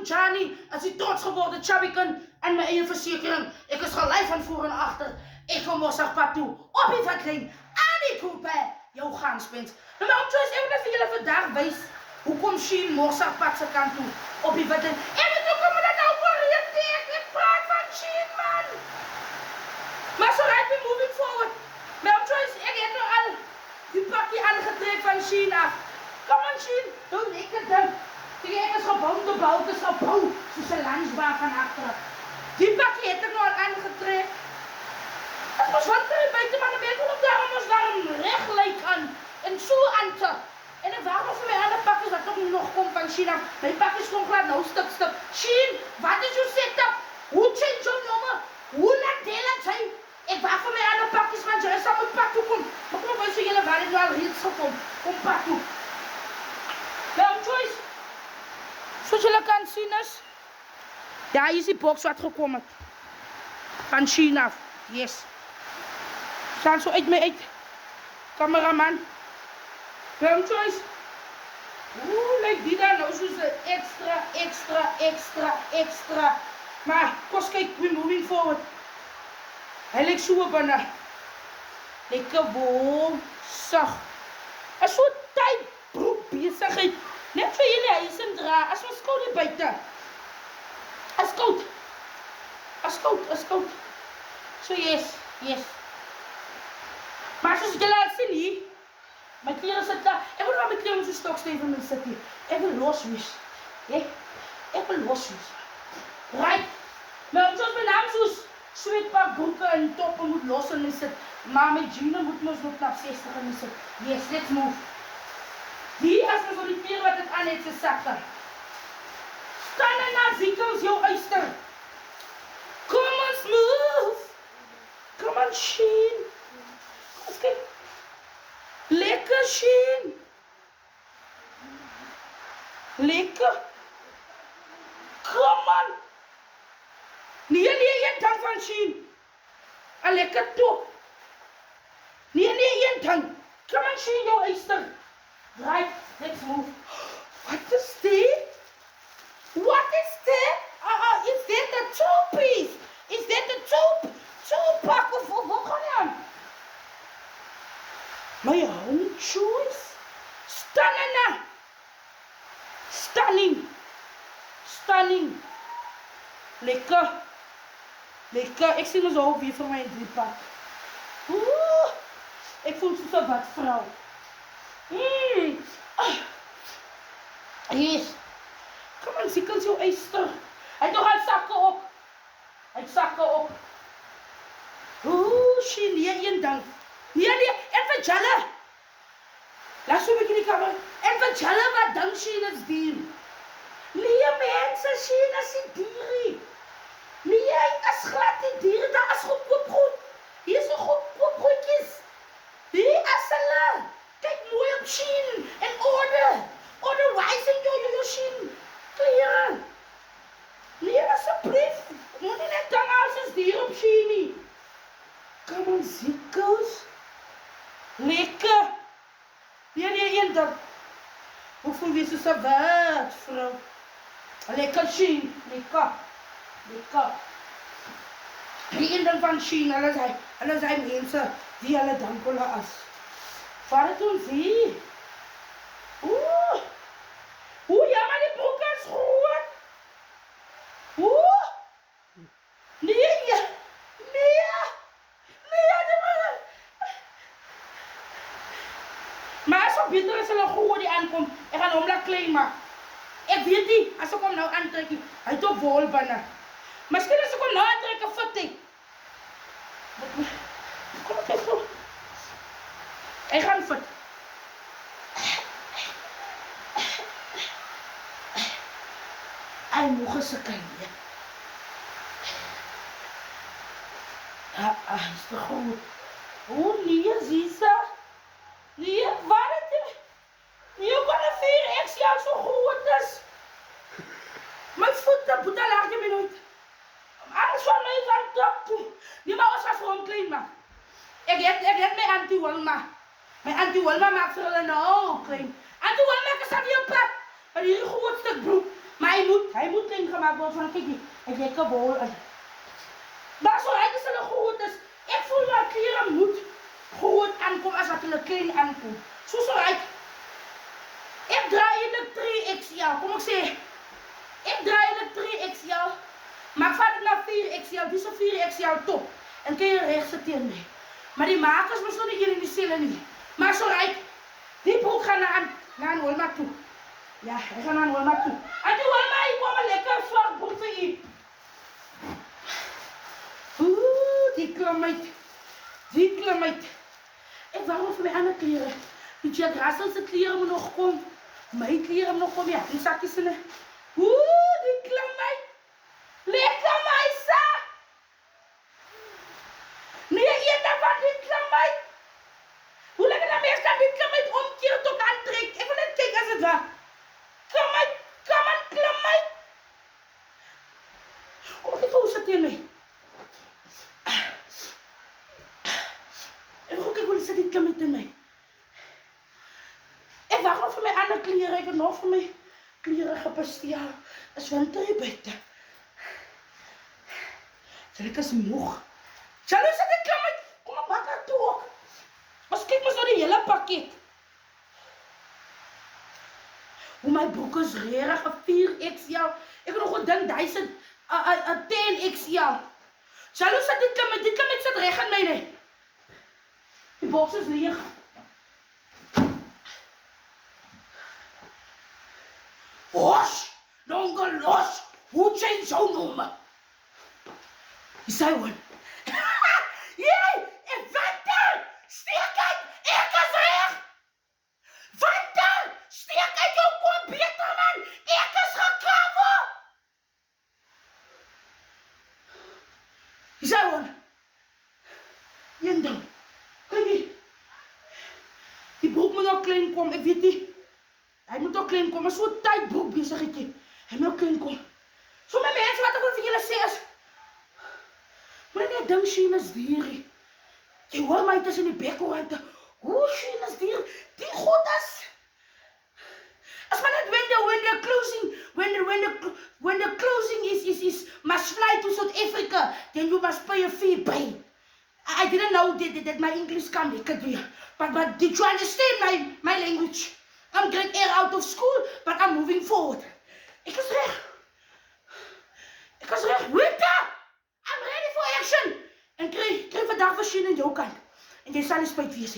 Johnny, as die trots geworden chubby kind en mijn eigen verzekering. Ik is gelijk van voor en achter. Ik kom Mossagpad toe, op die vatlijn, aan die koepel. Jou ganspins. Nou, maar om Joyce, ik wil even jullie vandaag wijs. Hoe komt Sheen Mossagpad zijn kant toe, op die vatlijn. En weet je hoe kom dat nou oriënteer? Ik praat van Sheen, man. Maar zo rijdt me moving forward. Maar om Joyce, ik heb nu al die pakje aangetrekt van Sheen af. Kom on Sheen, doe ik het dan. Die is gebouwd, de bout is gebouwd. Ze is een lunchbar van achteren. Die pakje heb ik nog al aangetrekt. Het was wat er buiten, maar dan weet ik ook daarom was daar een rechtlijk aan. En zo aan te. En ik vraag me voor mij aan de pakjes wat toch nog komt van Sheen af. Mijn pakjes komt klaar, nou stuk. Sheen, wat is jouw setup? Hoe change jouw nummer? Hoe laat deel het zijn? Ik wacht voor mij aan de pakjes, want jij zal mijn pak toe komen. Maar kom maar, jullie waar ik nu al reeds gekomen. Kom pak toe. Wel, Joyce. Zoals jullie kan zien is. Ja, hier is die box wat gekomen. Van Sheen af. Yes. Staan zo uit mij uit. Cameraman. Wel, Joyce. Oeh, lijkt die daar nou zo'n extra. Maar, kost kijk, we're moving forward. Hij lijkt zo op een lekker boom, zacht. En zo'n tijd broek bezigheid. Net voor jullie hij is een dra. Als we koud hier buiten. Als koud. So yes. Maar zoals jullie al zien hier. Mijn kleren zitten daar. Ik moet wel mijn kleren zo'n stok steven met zitten hier. Ik wil loswees. Right. Maar zoals mijn naam zoals sweatpak, broeken en toppen moet lossen en zit. Maar mijn jeans moet nog knap 60 en zit. Yes, let's move. Die als we voor die pier wat het aan heeft zakken. Staan er naar ziekels, jouw uister. Come on, smooth. Come on, Sheen. Kom eens, lekker, Sheen. Lekker. Come on. Nee, je tang van Sheen. Een lekker top. Nee, je tang. Come on, Sheen, jouw uister. Right, let's move. What is that? Is that the two piece? Is that the two pack of wat gaan je aan? My own choice? Stunning. Lekker. Ik zie me zo op hier voor mijn driepak. Oeh. Ik voel me zo wat vrouw. Yes. Kom aan, zie kan jouw eister. Hij toch al zakken op. Oeh, Sheen, een dank. Nee, en van Jalla. Laat zo met jullie kamer. En van Jalla, wat dank Sheen is dier. Nee, mensen, Sheen is die dieren. Nee, hij is glad die dieren. Dat is goed. Hier is een goed broodjes. Nee, assala. Kijk mooi op Sheen. En orde wijs in jouw Sheen. Kleren. Nee, alsjeblieft. Moet je net dan als dier op Sheen. Come on, ziekels. Lekker. Nee, één dan. Hoeveel wees is er wat, vrouw? Lekker Sheen. Lekker. Die dan van Sheen. Alle zijn mensen die alle dankbaar is. Vader toen zie. Oeh, ja, maar die broek is goed. Nee, maar als ik beter is een goede die aankomt, ik ga hem klein maken. Ik weet niet, als ik hem nou aantrek, hij heeft ook wolbannen. Misschien als ik hem nou aantrek, vat ik. Kom op, even. Hij gaat vat. Hij mogen ze kijken. Is toch goed? Oh nee, zie ze? Nee, waar het? Nee, ik kan een 4x jaar zo goed is. Mijn voeten, boeta laag je me nooit. Alles van mij is aan top. Die mag ons gaan voor een klein maken. Ik heb mijn anti-Walma. Mijn anti-Walma maakt voor een nou klein. Anti-Walma is aan die op pad. Maar die is een goed stuk broek. Maar Hij moet klein gemaakt worden van, kijk hier, ik heb een bol in. Maar zo uit is hulle groot is, ek voel my kleren moet groot aankom as wat hulle klein aankom. So uit. Ek draai eintlik 3XL, kom ek sê. Ek draai eintlik 3XL, maar ek vat dit na 4XL, dis 'n 4XL top. En kan jy reg sit teen my. Maar die makers mos nog nie een en dieselfde nie. Maar so uit. Die broek gaan na Walmart toe. Ja, hy gaan na Walmart toe. En die Walmart, ek kom 'n lekker swart broek vir u. Die klimheid. Ek wou vir my ander kleren. Die Jack Russell se kleren moet nog kom. My kleren moet nog kom, ja. Die sakkies in. Die klimheid. Lekker meisa. Nee, eendag wat die klimheid. Hoe lekker dan meest kan die klimheid omkeer tot aantrek. Ek wil net kyk as het waar. Klimheid, klimheid. Kom ek hoe sit teen my. Sit die klimheid in my. Ek wacht nog vir my ander kleren, ek het nog vir my kleren gepasteel. Is winter hier buiten. Ek is moeg. Shalom sit die klimheid, kom op maak haar toe ook. Ons kyk maar so die hele pakket. Hoe my broek is rerig, 'n 4XL. Ek het nog gedink, hy sit 'n 10XL. Shalom sit die klimheid sit reg in my nie. Die box is leeg. Os, donker los, hoe zijn zo noemen? Je zei hoor. Jee, en Winter, steek uit, ek is reg. Winter, steek uit jou kop beter man, ek is gekomen. Je zei hoor. Een ding. Die broek moet nog klein komen, ik weet niet. Hij moet nog klein komen, maar zo'n tijd broek bezig het jy. Hij moet nog klein komen. Zo met mensen wat ik wil vir julle sê is. Maar net ding Shein is duur. Jy hoor my tussen die bekkorante. Hoe Shein is duur? Die goed is. As maar net when the closing is must fly to South Africa, then you must pay a fee by. I didn't know that my English can be good, but did you understand my language? I'm grade 8 out of school, but I'm moving forward. Ik is recht. Winter! I'm ready for action! En krijg vandaag van Shein in jou kant. En jy sal nie spyt wees.